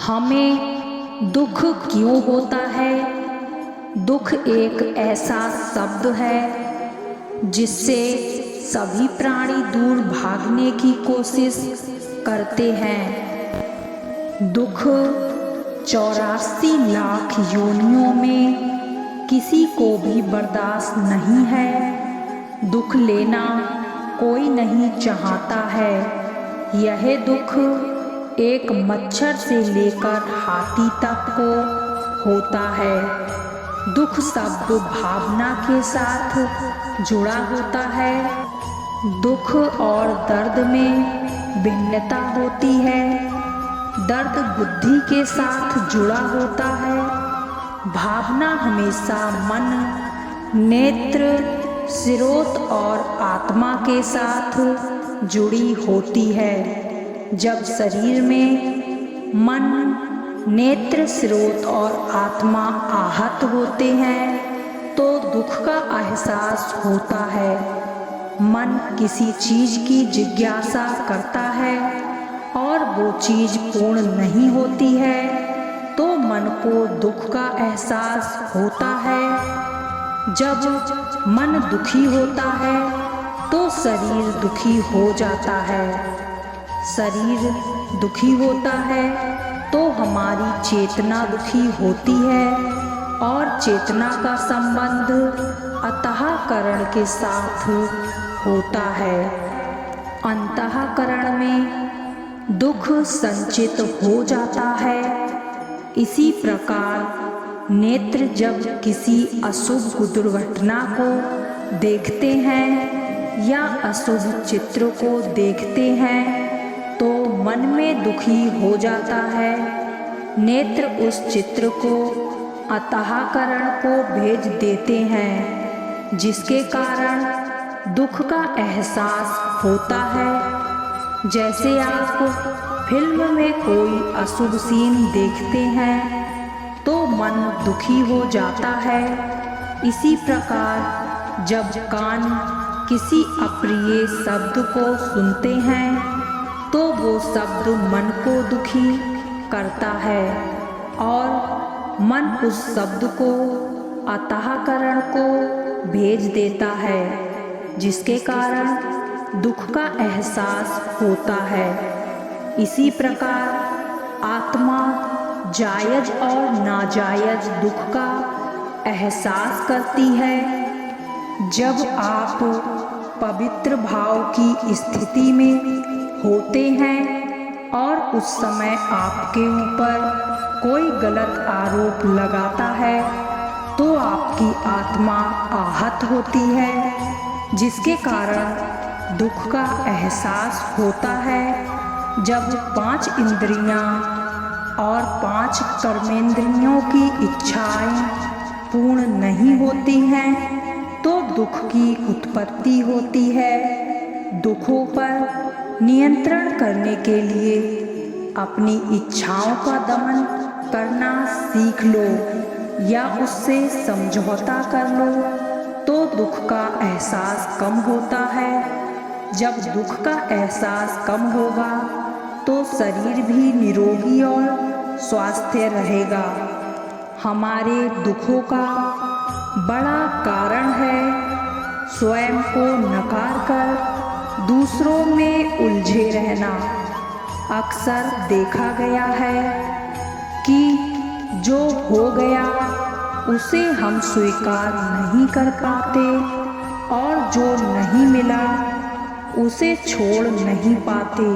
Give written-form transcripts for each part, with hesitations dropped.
हमें दुख क्यों होता है? दुख एक ऐसा शब्द है जिससे सभी प्राणी दूर भागने की कोशिश करते हैं। दुख 84 लाख योनियों में किसी को भी बर्दाश्त नहीं है। दुख लेना कोई नहीं चाहता है। यह दुख एक मच्छर से लेकर हाथी तक को होता है। दुख शब्द भावना के साथ जुड़ा होता है। दुख और दर्द में भिन्नता होती है। दर्द बुद्धि के साथ जुड़ा होता है। भावना हमेशा मन, नेत्र, स्रोत और आत्मा के साथ जुड़ी होती है। जब शरीर में मन, नेत्र, स्रोत और आत्मा आहत होते हैं तो दुख का एहसास होता है। मन किसी चीज की जिज्ञासा करता है और वो चीज पूर्ण नहीं होती है तो मन को दुख का एहसास होता है। जब मन दुखी होता है तो शरीर दुखी हो जाता है। शरीर दुखी होता है तो हमारी चेतना दुखी होती है और चेतना का संबंध अंतःकरण के साथ होता है। अंतःकरण में दुख संचित हो जाता है। इसी प्रकार नेत्र जब किसी अशुभ दुर्घटना को देखते हैं या अशुभ चित्र को देखते हैं तो मन में दुखी हो जाता है। नेत्र उस चित्र को अंतःकरण को भेज देते हैं जिसके कारण दुख का एहसास होता है। जैसे आप फिल्म में कोई अशुभ सीन देखते हैं तो मन दुखी हो जाता है। इसी प्रकार जब कान किसी अप्रिय शब्द को सुनते हैं तो वो शब्द मन को दुखी करता है और मन उस शब्द को अंतःकरण को भेज देता है जिसके कारण दुख का एहसास होता है। इसी प्रकार आत्मा जायज और नाजायज दुख का एहसास करती है। जब आप पवित्र भाव की स्थिति में होते हैं और उस समय आपके ऊपर कोई गलत आरोप लगाता है तो आपकी आत्मा आहत होती है जिसके कारण दुख का एहसास होता है। जब 5 इंद्रियां और 5 कर्मेंद्रियों की इच्छाएं पूर्ण नहीं होती हैं तो दुख की उत्पत्ति होती है। दुखों पर नियंत्रण करने के लिए अपनी इच्छाओं का दमन करना सीख लो या उससे समझौता कर लो तो दुख का एहसास कम होता है। जब दुख का एहसास कम होगा तो शरीर भी निरोगी और स्वस्थ रहेगा। हमारे दुखों का बड़ा कारण है स्वयं को नकार कर दूसरों में उलझे रहना। अक्सर देखा गया है कि जो हो गया उसे हम स्वीकार नहीं कर पाते और जो नहीं मिला उसे छोड़ नहीं पाते।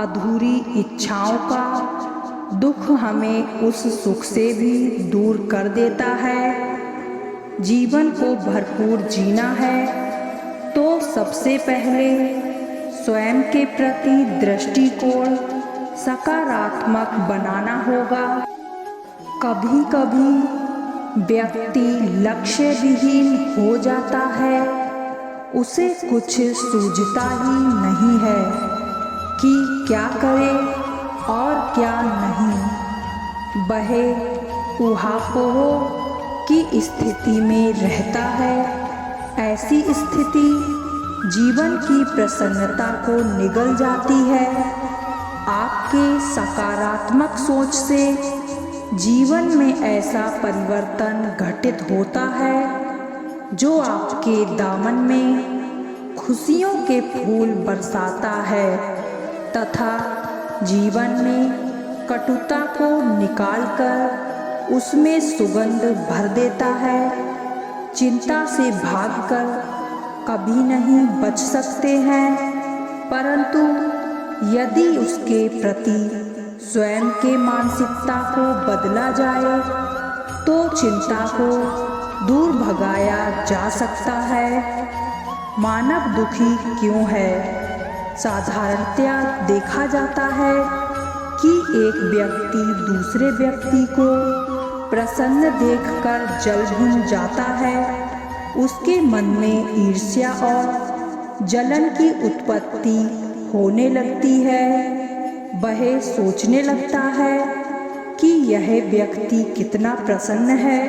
अधूरी इच्छाओं का दुख हमें उस सुख से भी दूर कर देता है। जीवन को भरपूर जीना है तो सबसे पहले स्वयं के प्रति दृष्टिकोण सकारात्मक बनाना होगा। कभी कभी व्यक्ति लक्ष्य विहीन हो जाता है। उसे कुछ सूझता ही नहीं है कि क्या करे और क्या नहीं। बहे ऊहापोह की स्थिति में रहता है। ऐसी स्थिति जीवन की प्रसन्नता को निगल जाती है। आपके आपके सकारात्मक सोच से जीवन में ऐसा परिवर्तन घटित होता है जो आपके दामन में खुशियों के फूल बरसाता है तथा जीवन में कटुता को निकालकर उसमें सुगंध भर देता है। चिंता से भागकर कभी नहीं बच सकते हैं, परंतु यदि उसके प्रति स्वयं के मानसिकता को बदला जाए तो चिंता को दूर भगाया जा सकता है। मानव दुखी क्यों है? साधारणतया देखा जाता है कि एक व्यक्ति दूसरे व्यक्ति को प्रसन्न देखकर जल भुन जाता है। उसके मन में ईर्ष्या और जलन की उत्पत्ति होने लगती है। वह सोचने लगता है कि यह व्यक्ति कितना प्रसन्न है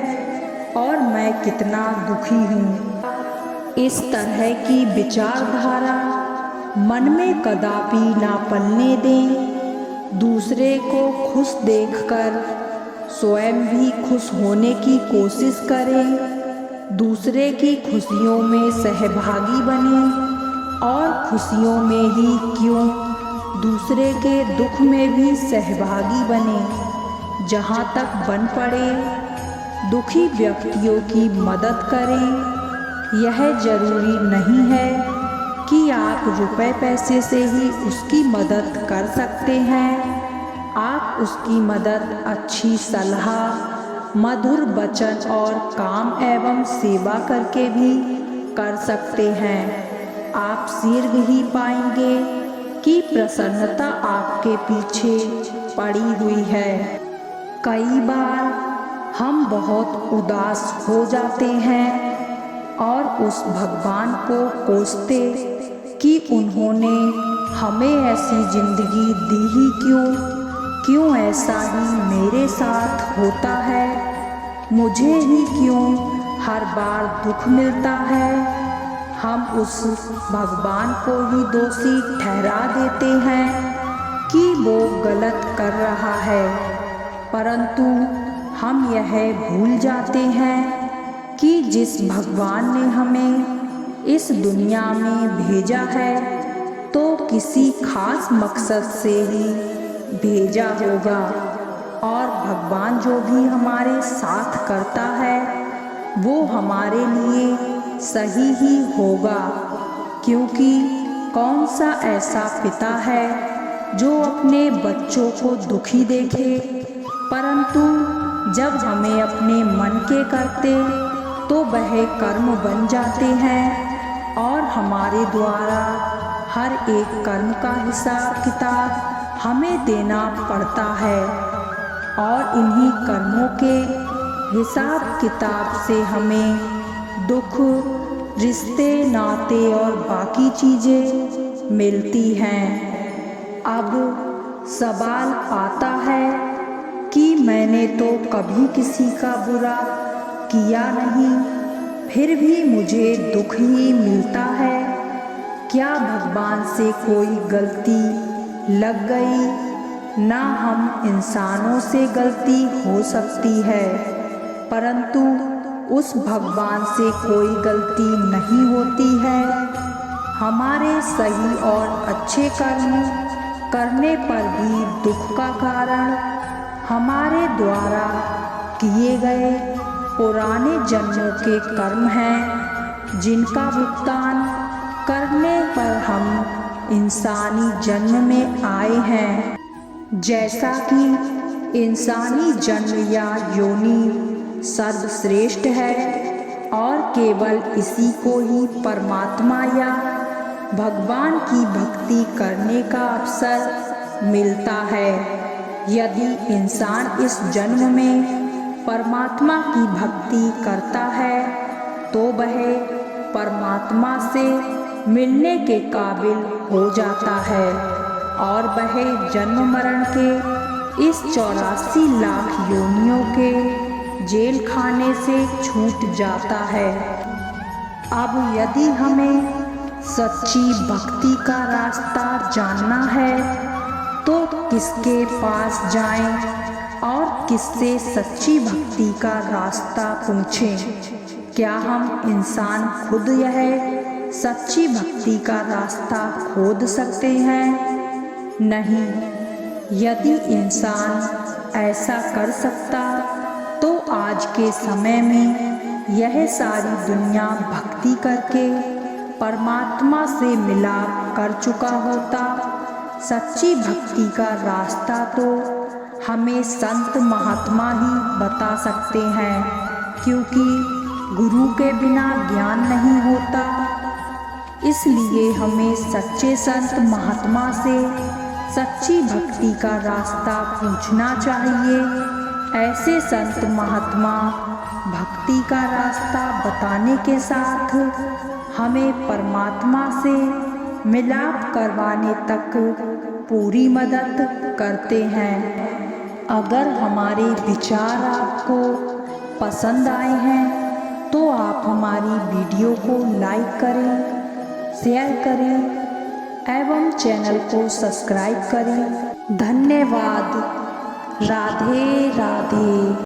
और मैं कितना दुखी हूँ। इस तरह की विचारधारा मन में कदापि ना पलने दें। दूसरे को खुश देखकर स्वयं भी खुश होने की कोशिश करें। दूसरे की खुशियों में सहभागी बने और खुशियों में ही क्यों, दूसरे के दुख में भी सहभागी बने। जहाँ तक बन पड़े दुखी व्यक्तियों की मदद करें। यह जरूरी नहीं है कि आप रुपए पैसे से ही उसकी मदद कर सकते हैं। आप उसकी मदद अच्छी सलाह, मधुर वचन और काम एवं सेवा करके भी कर सकते हैं। आप शीघ्र ही पाएंगे कि प्रसन्नता आपके पीछे पड़ी हुई है। कई बार हम बहुत उदास हो जाते हैं और उस भगवान को कोसते कि उन्होंने हमें ऐसी जिंदगी दी ही क्यों ऐसा ही मेरे साथ होता है, मुझे ही क्यों हर बार दुख मिलता है। हम उस भगवान को ही दोषी ठहरा देते हैं कि वो गलत कर रहा है, परंतु हम यह भूल जाते हैं कि जिस भगवान ने हमें इस दुनिया में भेजा है तो किसी खास मकसद से ही भेजा होगा। और भगवान जो भी हमारे साथ करता है वो हमारे लिए सही ही होगा, क्योंकि कौन सा ऐसा पिता है जो अपने बच्चों को दुखी देखे। परंतु जब हमें अपने मन के करते तो वह कर्म बन जाते हैं और हमारे द्वारा हर एक कर्म का हिसाब किताब हमें देना पड़ता है। और इन्हीं कर्मों के हिसाब किताब से हमें दुख, रिश्ते, नाते और बाकी चीज़ें मिलती हैं। अब सवाल आता है कि मैंने तो कभी किसी का बुरा किया नहीं, फिर भी मुझे दुख ही मिलता है। क्या भगवान से कोई गलती लग गई? ना हम इंसानों से गलती हो सकती है, परंतु उस भगवान से कोई गलती नहीं होती है। हमारे सही और अच्छे कर्म करने पर भी दुख का कारण हमारे द्वारा किए गए पुराने जन्मों के कर्म हैं, जिनका भुगतान करने पर हम इंसानी जन्म में आए हैं। जैसा कि इंसानी जन्म या योनि सर्वश्रेष्ठ है और केवल इसी को ही परमात्मा या भगवान की भक्ति करने का अवसर मिलता है। यदि इंसान इस जन्म में परमात्मा की भक्ति करता है तो वह परमात्मा से मिलने के काबिल हो जाता है और वह जन्म मरण के इस 84 लाख योनियों के जेल खाने से छूट जाता है। अब यदि हमें सच्ची भक्ति का रास्ता जानना है तो किसके पास जाएं और किससे सच्ची भक्ति का रास्ता पूछें? क्या हम इंसान खुद यह सच्ची भक्ति का रास्ता खोद सकते हैं? नहीं। यदि इंसान ऐसा कर सकता तो आज के समय में यह सारी दुनिया भक्ति करके परमात्मा से मिलाप कर चुका होता। सच्ची भक्ति का रास्ता तो हमें संत महात्मा ही बता सकते हैं, क्योंकि गुरु के बिना ज्ञान नहीं होता। इसलिए हमें सच्चे संत महात्मा से सच्ची भक्ति का रास्ता पूछना चाहिए। ऐसे संत महात्मा भक्ति का रास्ता बताने के साथ हमें परमात्मा से मिलाप करवाने तक पूरी मदद करते हैं। अगर हमारे विचार आपको पसंद आए हैं तो आप हमारी वीडियो को लाइक करें, शेयर करें एवं चैनल को सब्सक्राइब करें। धन्यवाद। राधे राधे।